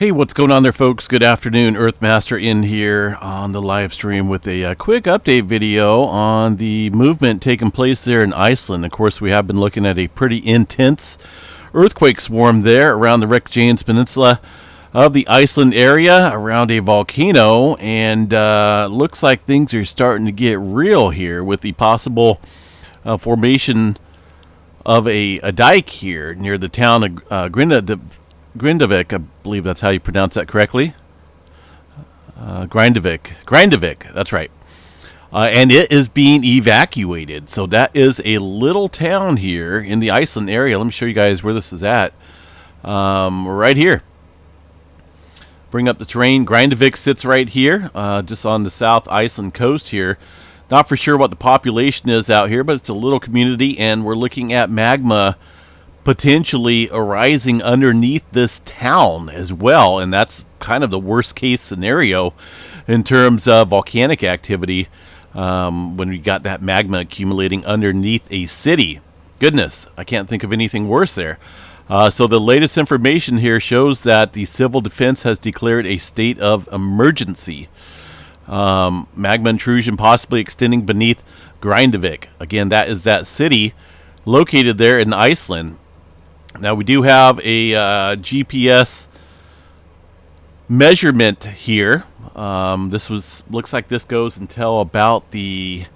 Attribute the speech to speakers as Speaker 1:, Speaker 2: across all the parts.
Speaker 1: Hey, what's going on there, folks? Good afternoon. Earthmaster in here on the live stream with a quick update video on the movement taking place there in Iceland. Of course, we have been looking at a pretty intense earthquake swarm there around the Reykjanes Peninsula of the Iceland area around a volcano, and looks like things are starting to get real here with the possible formation of a dike here near the town of Grindavík, I believe that's how you pronounce that correctly. Grindavik, that's right. And it is being evacuated. So that is a little town here in the Iceland area. Let me show you guys where this is at. Right here. Bring up the terrain. Grindavik sits right here, just on the South Iceland coast here. Not for sure what the population is out here, but it's a little community, and we're looking at magma potentially arising underneath this town as well, and that's kind of the worst case scenario in terms of volcanic activity, when we got that magma accumulating underneath a city. Goodness, I can't think of anything worse there. So the latest information here shows that the civil defense has declared a state of emergency. Magma intrusion possibly extending beneath Grindavik. Again, that is that city located there in Iceland. Now, we do have a GPS measurement here. Looks like this goes until about the,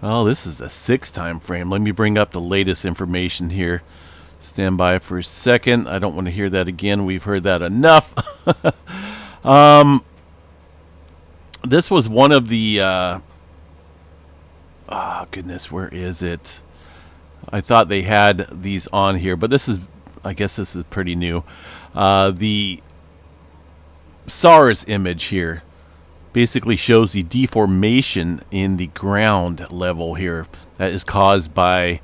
Speaker 1: well, this is the 6th time frame. Let me bring up the latest information here. Stand by for a second. I don't want to hear that again. We've heard that enough. This was one of the, goodness, where is it? I thought they had these on here, but this is, I guess this is pretty new. The SARS image here basically shows the deformation in the ground level here that is caused by,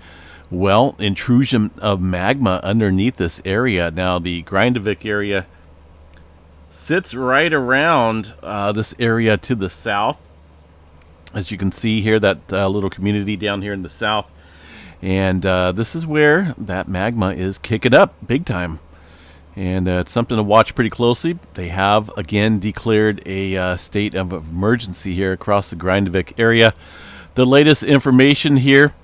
Speaker 1: well, intrusion of magma underneath this area. Now, the Grindavik area sits right around this area to the south. As you can see here, that little community down here in the south. And this is where that magma is kicking up big time. And it's something to watch pretty closely. They have, again, declared a state of emergency here across the Grindavik area. The latest information here,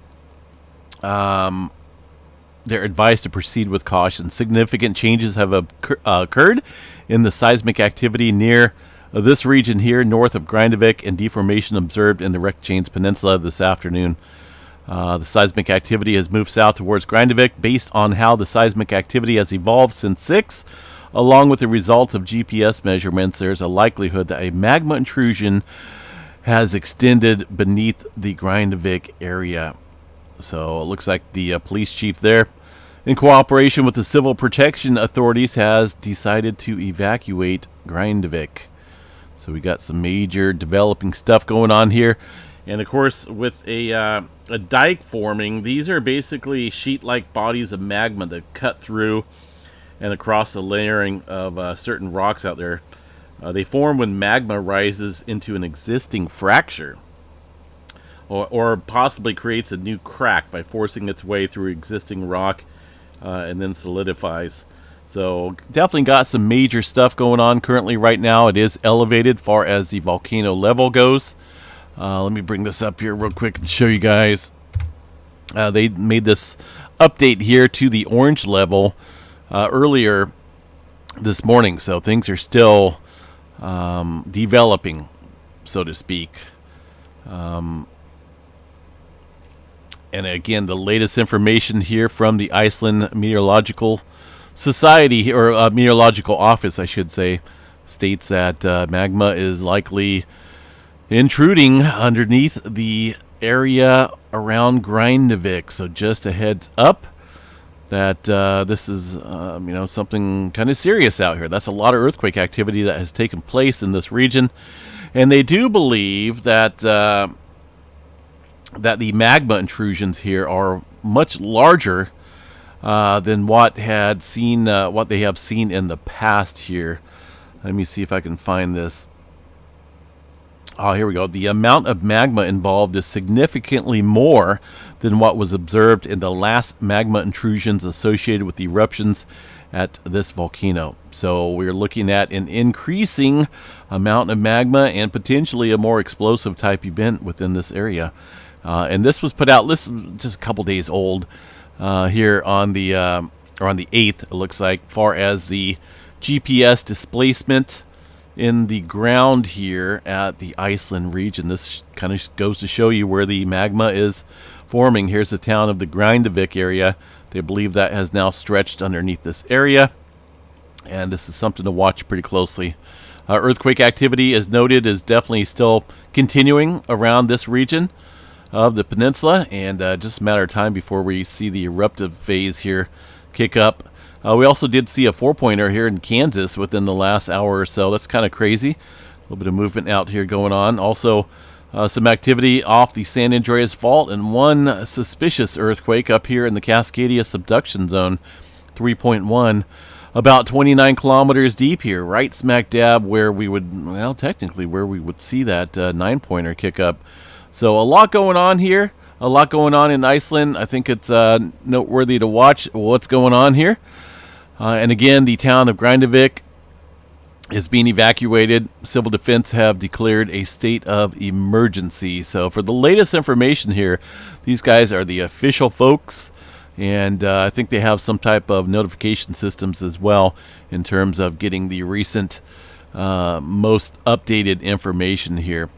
Speaker 1: they're advised to proceed with caution. Significant changes have occurred in the seismic activity near this region here, north of Grindavik, and deformation observed in the Reykjanes Peninsula this afternoon. The seismic activity has moved south towards Grindavik. Based on how the seismic activity has evolved since 6, along with the results of GPS measurements, there's a likelihood that a magma intrusion has extended beneath the Grindavik area. So it looks like the police chief there, in cooperation with the civil protection authorities, has decided to evacuate Grindavik. So we got some major developing stuff going on here. And of course, with a dike forming, these are basically sheet-like bodies of magma that cut through and across the layering of certain rocks out there. They form when magma rises into an existing fracture, or possibly creates a new crack by forcing its way through existing rock and then solidifies. So definitely got some major stuff going on currently right now. It is elevated far as the volcano level goes. Let me bring this up here real quick and show you guys. They made this update here to the orange level earlier this morning, so things are still developing, so to speak. And again, the latest information here from the Iceland Meteorological Society, or Meteorological Office, I should say, states that magma is likely intruding underneath the area around Grindavik. So just a heads up that this is something kind of serious out here. That's a lot of earthquake activity that has taken place in this region, and they do believe that that the magma intrusions here are much larger than what they have seen in the past here. Let me see if I can find this. Oh, here we go. The amount of magma involved is significantly more than what was observed in the last magma intrusions associated with eruptions at this volcano. So we're looking at an increasing amount of magma and potentially a more explosive type event within this area. And this was put out, this is just a couple days old here on the 8th, it looks like, far as the GPS displacement in the ground here at the Iceland region. This kind of goes to show you where the magma is forming. Here's the town of the Grindavik area. They believe that has now stretched underneath this area, and this is something to watch pretty closely. Earthquake activity, as noted, is definitely still continuing around this region of the peninsula, and just a matter of time before we see the eruptive phase here kick up. We also did see a 4-pointer here in Kansas within the last hour or so. That's kind of crazy. A little bit of movement out here going on. Also, some activity off the San Andreas Fault, and one suspicious earthquake up here in the Cascadia subduction zone, 3.1, about 29 kilometers deep here, right smack dab where we would, well, technically where we would see that 9-pointer kick up. So a lot going on here, a lot going on in Iceland. I think it's noteworthy to watch what's going on here. And again, the town of Grindavik is being evacuated. Civil defense have declared a state of emergency. So for the latest information here, these guys are the official folks, and I think they have some type of notification systems as well in terms of getting the recent, most updated information here.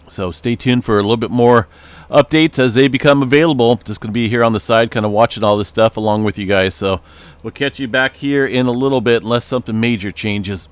Speaker 1: So stay tuned for a little bit more updates as they become available. Just going to be here on the side kind of watching all this stuff along with you guys. So we'll catch you back here in a little bit unless something major changes.